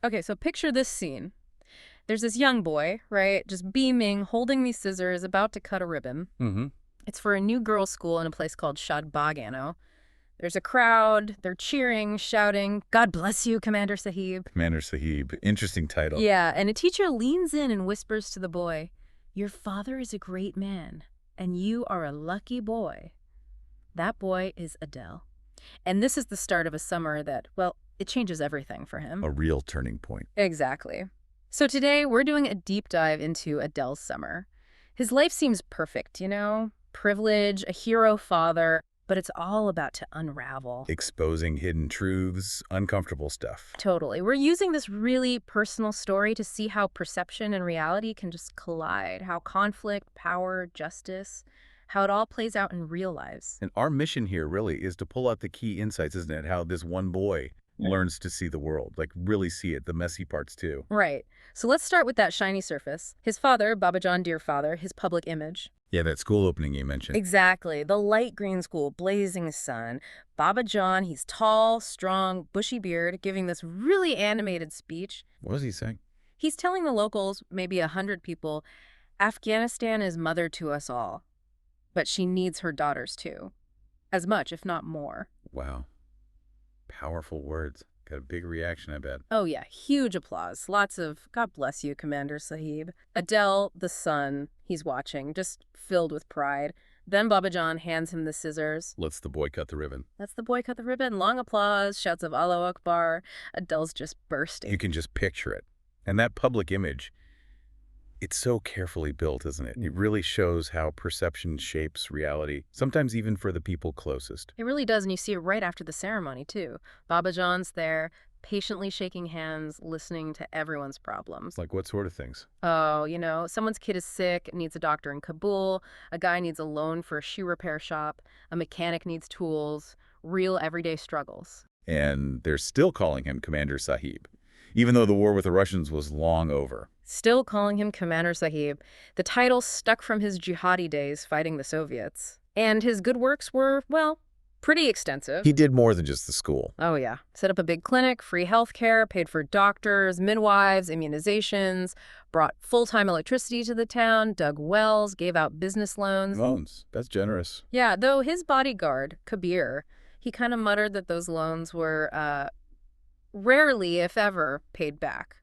Okay, so picture this scene. There's this young boy, right, just beaming, holding these scissors, about to cut a ribbon. Mm-hmm. It's for a new girls' school in a place called Shadbagh-e-Nau. There's a crowd, they're cheering, shouting, "God bless you, Commander Sahib." Commander Sahib. Interesting title. Yeah, and a teacher leans in and whispers to the boy, "Your father is a great man, and you are a lucky boy." That boy is Adel. And this is the start of a summer that, well, it changes everything for him. A real turning point. Exactly. So today we're doing a deep dive into Adel's summer. His life seems perfect, privilege, a hero father, but it's all about to unravel. Exposing hidden truths, uncomfortable stuff. Totally. We're using this really personal story to see how perception and reality can just collide, how conflict, power, justice, how it all plays out in real lives. And our mission here really is to pull out the key insights, isn't it? How this one boy learns to see the world, like really see it, the messy parts too. Right. So let's start with that shiny surface. His father, Baba John Dear Father, his public image. Yeah, that school opening you mentioned. Exactly. The light green school, blazing sun. Baba John, he's tall, strong, bushy beard, giving this really animated speech. What was he saying? He's telling the locals, maybe 100 people, Afghanistan is mother to us all, but she needs her daughters too. As much, if not more. Wow. Powerful words. Got a big reaction, I bet. Oh yeah, huge applause. Lots of, "God bless you, Commander Sahib." Adel, the son, he's watching, just filled with pride. Then Baba John hands him the scissors. Let's the boy cut the ribbon. Lets the boy cut the ribbon. Long applause, shouts of Allahu Akbar. Adel's just bursting. You can just picture it. And that public image, it's so carefully built, isn't it? It really shows how perception shapes reality, sometimes even for the people closest. It really does, and you see it right after the ceremony, too. Baba John's there, patiently shaking hands, listening to everyone's problems. Like what sort of things? Oh, someone's kid is sick, needs a doctor in Kabul, a guy needs a loan for a shoe repair shop, a mechanic needs tools, real everyday struggles. And they're still calling him Commander Sahib, even though the war with the Russians was long over. Still calling him Commander Sahib. The title stuck from his jihadi days fighting the Soviets. And his good works were, well, pretty extensive. He did more than just the school. Oh, yeah. Set up a big clinic, free health care, paid for doctors, midwives, immunizations, brought full-time electricity to the town, dug wells, gave out business loans. Loans. That's generous. Yeah, though his bodyguard, Kabir, he kind of muttered that those loans were rarely, if ever, paid back.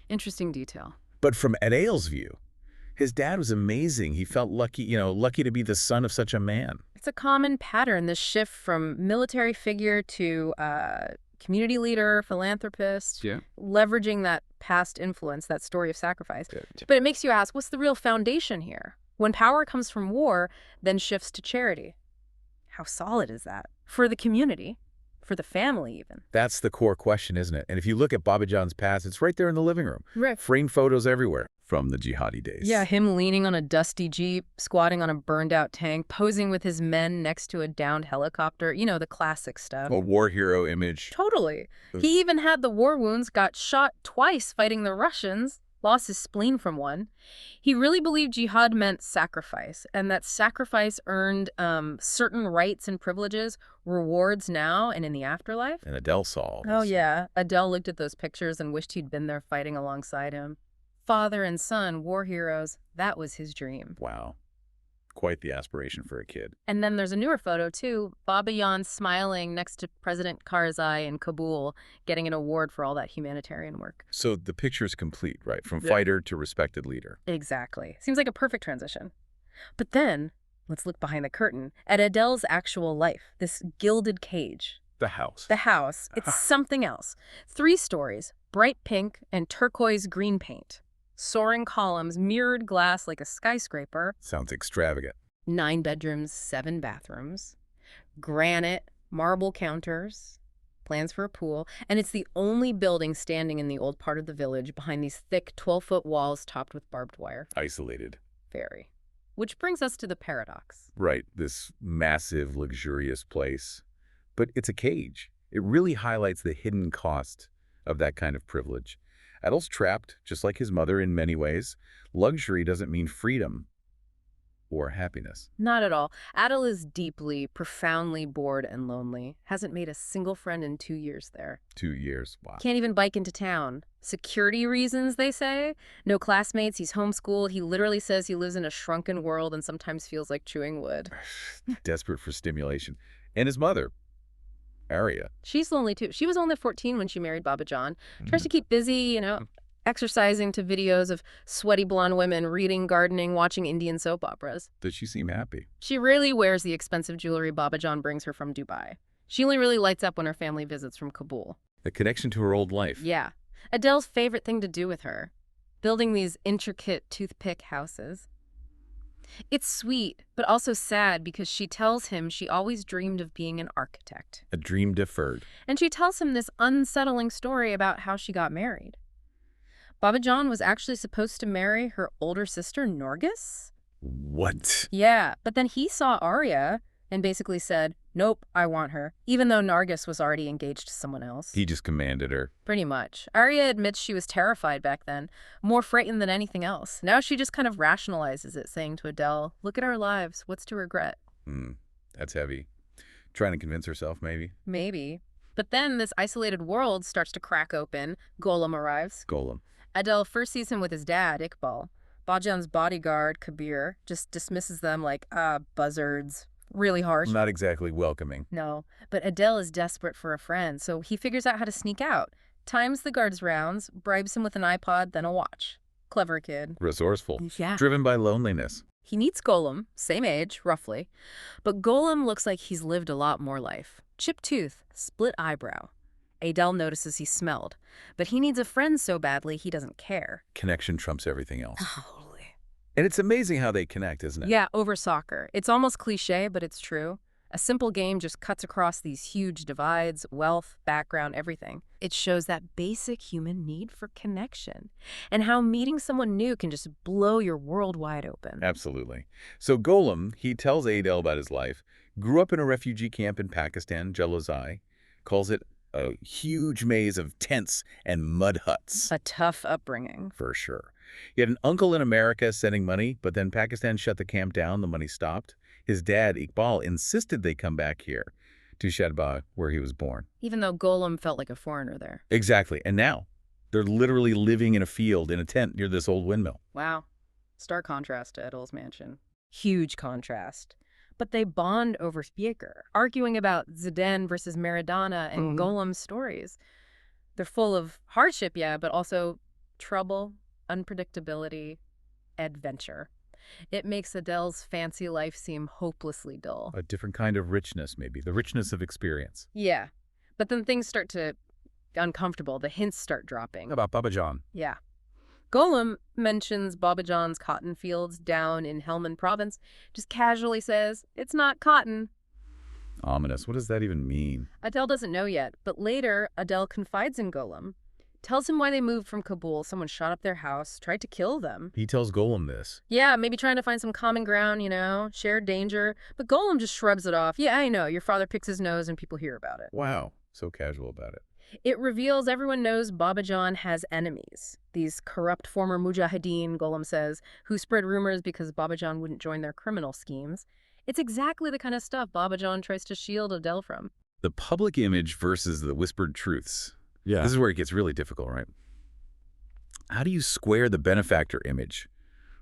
Interesting detail. But from Adel's view, his dad was amazing. He felt lucky, lucky to be the son of such a man. It's a common pattern, this shift from military figure to community leader, philanthropist, leveraging that past influence, that story of sacrifice. But it makes you ask, what's the real foundation here? When power comes from war, then shifts to charity. How solid is that? For the community, for the family even. That's the core question, isn't it? And if you look at Baba John's past, it's right there in the living room. Right. Framed photos everywhere from the jihadi days. Yeah, him leaning on a dusty Jeep, squatting on a burned-out tank, posing with his men next to a downed helicopter. The classic stuff. A war hero image. Totally. He even had the war wounds, got shot twice fighting the Russians, lost his spleen from one. He really believed jihad meant sacrifice, and that sacrifice earned certain rights and privileges, rewards now and in the afterlife. And Adel saw all this. Oh, yeah. Adel looked at those pictures and wished he'd been there fighting alongside him. Father and son, war heroes, that was his dream. Wow. Quite the aspiration for a kid. And then there's a newer photo, too. Baba Jan smiling next to President Karzai in Kabul, getting an award for all that humanitarian work. So the picture's complete, right? From fighter to respected leader. Exactly. Seems like a perfect transition. But then, let's look behind the curtain at Adel's actual life, this gilded cage. The house. The house. It's something else. 3 stories, bright pink and turquoise green paint. Soaring columns, mirrored glass like a skyscraper. Sounds extravagant. 9 bedrooms, 7 bathrooms. Granite, marble counters. Plans for a pool. And it's the only building standing in the old part of the village behind these thick 12-foot walls topped with barbed wire. Isolated. Very. Which brings us to the paradox. Right. This massive, luxurious place. But it's a cage. It really highlights the hidden cost of that kind of privilege. Adel's trapped, just like his mother in many ways. Luxury doesn't mean freedom. or happiness. Not at all. Adel is deeply, profoundly bored and lonely. Hasn't made a single friend in 2 years there. 2 years, wow. Can't even bike into town. Security reasons, they say. No classmates, he's homeschooled. He literally says he lives in a shrunken world and sometimes feels like chewing wood. Desperate for stimulation. And his mother, Arya. She's lonely too. She was only 14 when she married Baba John. Tries to keep busy, exercising to videos of sweaty blonde women, reading, gardening, watching Indian soap operas. Does she seem happy? She rarely wears the expensive jewelry Baba John brings her from Dubai. She only really lights up when her family visits from Kabul. A connection to her old life. Yeah. Adel's favorite thing to do with her. Building these intricate toothpick houses. It's sweet, but also sad because she tells him she always dreamed of being an architect. A dream deferred. And she tells him this unsettling story about how she got married. Baba John was actually supposed to marry her older sister, Nargis? What? Yeah, but then he saw Arya and basically said, nope, I want her, even though Nargis was already engaged to someone else. He just commanded her. Pretty much. Arya admits she was terrified back then, more frightened than anything else. Now she just kind of rationalizes it, saying to Adel, look at our lives, what's to regret? That's heavy. Trying to convince herself, maybe? Maybe. But then this isolated world starts to crack open. Golem arrives. Golem. Adel first sees him with his dad, Iqbal. Bajan's bodyguard, Kabir, just dismisses them like, buzzards. Really harsh. Not exactly welcoming. No, but Adel is desperate for a friend, so he figures out how to sneak out. Times the guard's rounds, bribes him with an iPod, then a watch. Clever kid. Resourceful. Yeah. Driven by loneliness. He meets Golem, same age, roughly. But Golem looks like he's lived a lot more life. Chipped tooth, split eyebrow. Adel notices he smelled, but he needs a friend so badly he doesn't care. Connection trumps everything else. Totally. And it's amazing how they connect, isn't it? Yeah, over soccer. It's almost cliche, but it's true. A simple game just cuts across these huge divides, wealth, background, everything. It shows that basic human need for connection and how meeting someone new can just blow your world wide open. Absolutely. So Golem, he tells Adel about his life, grew up in a refugee camp in Pakistan, Jalozai, calls it a huge maze of tents and mud huts. A tough upbringing. For sure. He had an uncle in America sending money, but then Pakistan shut the camp down, the money stopped. His dad, Iqbal, insisted they come back here to Shadbagh, where he was born. Even though Golem felt like a foreigner there. Exactly. And now they're literally living in a field in a tent near this old windmill. Wow. Stark contrast to Adel's mansion. Huge contrast. But they bond over Spieker, arguing about Zidane versus Maradona and Golem's stories. They're full of hardship, yeah, but also trouble, unpredictability, adventure. It makes Adel's fancy life seem hopelessly dull. A different kind of richness, maybe. The richness of experience. Yeah. But then things start to get uncomfortable. The hints start dropping. About Baba John. Yeah. Golem mentions Baba John's cotton fields down in Helmand province. Just casually says, it's not cotton. Ominous. What does that even mean? Adel doesn't know yet, but later Adel confides in Golem. Tells him why they moved from Kabul. Someone shot up their house, tried to kill them. He tells Golem this. Yeah, maybe trying to find some common ground, shared danger. But Golem just shrugs it off. Yeah, I know. Your father picks his nose and people hear about it. Wow. So casual about it. It reveals everyone knows Baba John has enemies. These corrupt former mujahideen, Golem says, who spread rumors because Baba John wouldn't join their criminal schemes. It's exactly the kind of stuff Baba John tries to shield Adel from. The public image versus the whispered truths. Yeah. This is where it gets really difficult, right? How do you square the benefactor image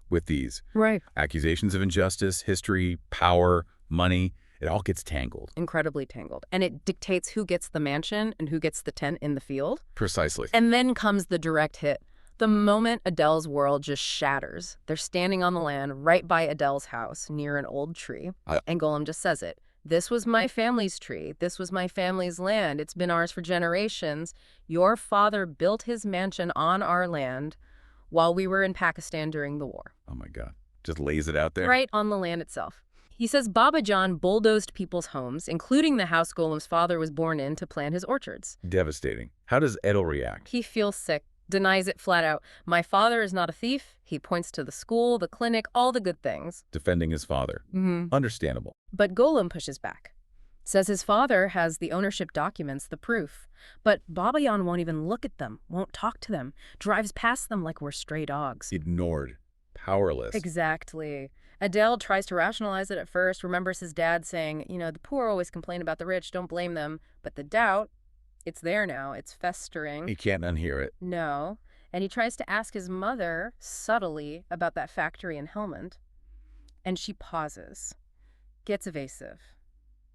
with these? Right. Accusations of injustice, history, power, money, it all gets tangled. Incredibly tangled. And it dictates who gets the mansion and who gets the tent in the field. Precisely. And then comes the direct hit. The moment Adel's world just shatters. They're standing on the land right by Adel's house near an old tree. And Golem just says it. This was my family's tree. This was my family's land. It's been ours for generations. Your father built his mansion on our land while we were in Pakistan during the war. Oh, my God. Just lays it out there. Right on the land itself. He says Baba John bulldozed people's homes, including the house Golem's father was born in, to plant his orchards. Devastating. How does Adel react? He feels sick, denies it flat out. My father is not a thief. He points to the school, the clinic, all the good things. Defending his father. Understandable. But Golem pushes back. Says his father has the ownership documents, the proof. But Baba John won't even look at them, won't talk to them, drives past them like we're stray dogs. Ignored. Powerless. Exactly. Adel tries to rationalize it at first, remembers his dad saying, the poor always complain about the rich, don't blame them. But the doubt, it's there now, it's festering. He can't unhear it. No. And he tries to ask his mother, subtly, about that factory in Helmand. And she pauses, gets evasive,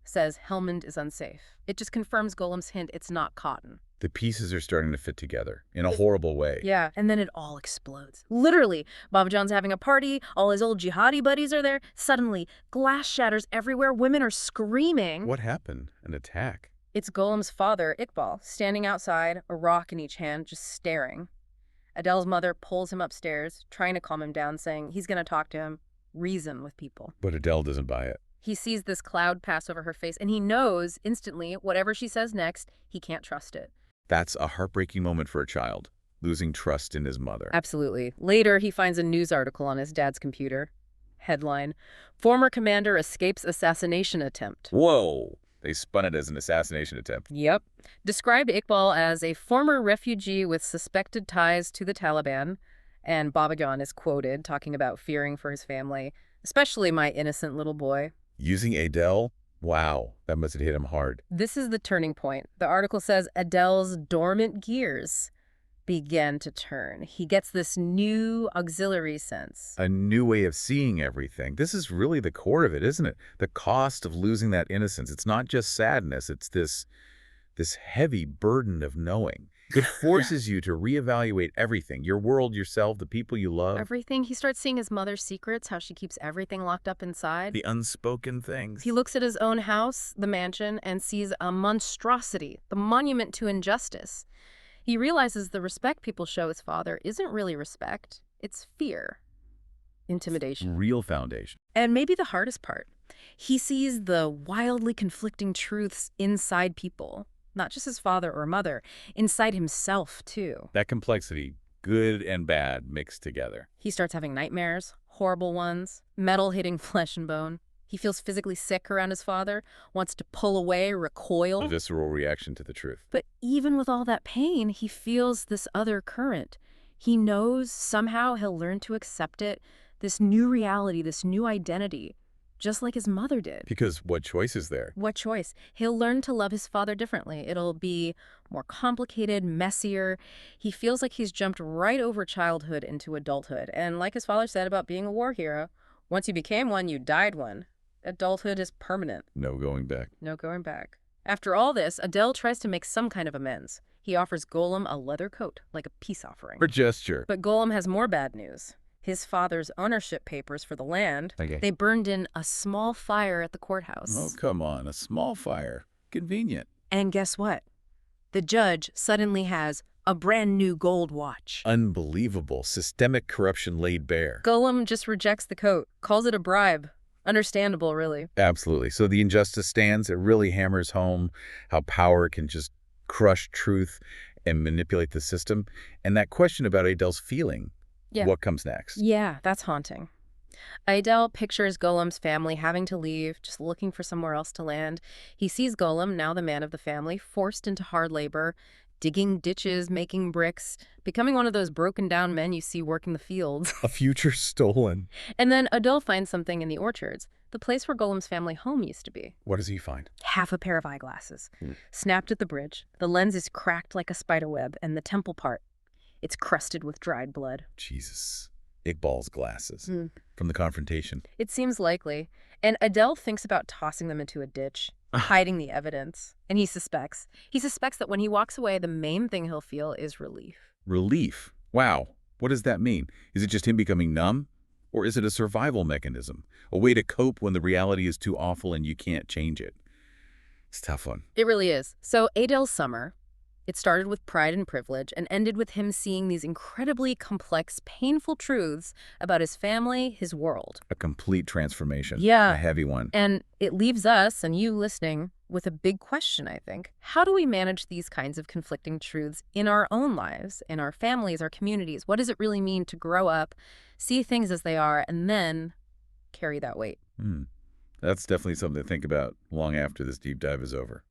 says Helmand is unsafe. It just confirms Golem's hint it's not cotton. The pieces are starting to fit together in a horrible way. Yeah, and then it all explodes. Literally, Baba John's having a party, all his old jihadi buddies are there. Suddenly, glass shatters everywhere, women are screaming. What happened? An attack? It's Golem's father, Iqbal, standing outside, a rock in each hand, just staring. Adel's mother pulls him upstairs, trying to calm him down, saying he's going to talk to him, reason with people. But Adel doesn't buy it. He sees this cloud pass over her face, and he knows instantly whatever she says next, he can't trust it. That's a heartbreaking moment for a child, losing trust in his mother. Absolutely. Later, he finds a news article on his dad's computer. Headline, Former Commander Escapes Assassination Attempt. Whoa! They spun it as an assassination attempt. Yep. Described Iqbal as a former refugee with suspected ties to the Taliban, and Baba John is quoted talking about fearing for his family, especially my innocent little boy. Using Adel? Wow, that must have hit him hard. This is the turning point. The article says Adel's dormant gears began to turn. He gets this new auxiliary sense. A new way of seeing everything. This is really the core of it, isn't it? The cost of losing that innocence. It's not just sadness. It's this heavy burden of knowing. It forces you to reevaluate everything. Your world, yourself, the people you love. Everything. He starts seeing his mother's secrets, how she keeps everything locked up inside. The unspoken things. He looks at his own house, the mansion, and sees a monstrosity, the monument to injustice. He realizes the respect people show his father isn't really respect. It's fear. Intimidation. Real foundation. And maybe the hardest part. He sees the wildly conflicting truths inside people. Not just his father or mother, inside himself, too. That complexity, good and bad, mixed together. He starts having nightmares, horrible ones, metal hitting flesh and bone. He feels physically sick around his father, wants to pull away, recoil. A visceral reaction to the truth. But even with all that pain, he feels this other current. He knows somehow he'll learn to accept it, this new reality, this new identity. Just like his mother did. Because what choice is there? What choice? He'll learn to love his father differently. It'll be more complicated, messier. He feels like he's jumped right over childhood into adulthood. And like his father said about being a war hero, once you became one, you died one. Adulthood is permanent. No going back. No going back. After all this, Adel tries to make some kind of amends. He offers Golem a leather coat, like a peace offering. For gesture. But Golem has more bad news. His father's ownership papers for the land, they burned in a small fire at the courthouse. Oh, come on. A small fire. Convenient. And guess what? The judge suddenly has a brand new gold watch. Unbelievable. Systemic corruption laid bare. Golem just rejects the coat, calls it a bribe. Understandable, really. Absolutely. So the injustice stands. It really hammers home how power can just crush truth and manipulate the system. And that question about Adel's feeling. Yeah. What comes next? Yeah, that's haunting. Adel pictures Golem's family having to leave, just looking for somewhere else to land. He sees Golem, now the man of the family, forced into hard labor, digging ditches, making bricks, becoming one of those broken down men you see working the fields. A future stolen. And then Adel finds something in the orchards, the place where Golem's family home used to be. What does he find? Half a pair of eyeglasses, snapped at the bridge. The lens is cracked like a spider web, and the temple part, it's crusted with dried blood. Jesus. Iqbal's glasses. From the confrontation. It seems likely. And Adel thinks about tossing them into a ditch, hiding the evidence. And he suspects. He suspects that when he walks away, the main thing he'll feel is relief. Relief? Wow. What does that mean? Is it just him becoming numb? Or is it a survival mechanism? A way to cope when the reality is too awful and you can't change it? It's a tough one. It really is. So Adel's summer, it started with pride and privilege and ended with him seeing these incredibly complex, painful truths about his family, his world. A complete transformation. Yeah. A heavy one. And it leaves us, and you listening, with a big question, I think. How do we manage these kinds of conflicting truths in our own lives, in our families, our communities? What does it really mean to grow up, see things as they are, and then carry that weight? That's definitely something to think about long after this deep dive is over.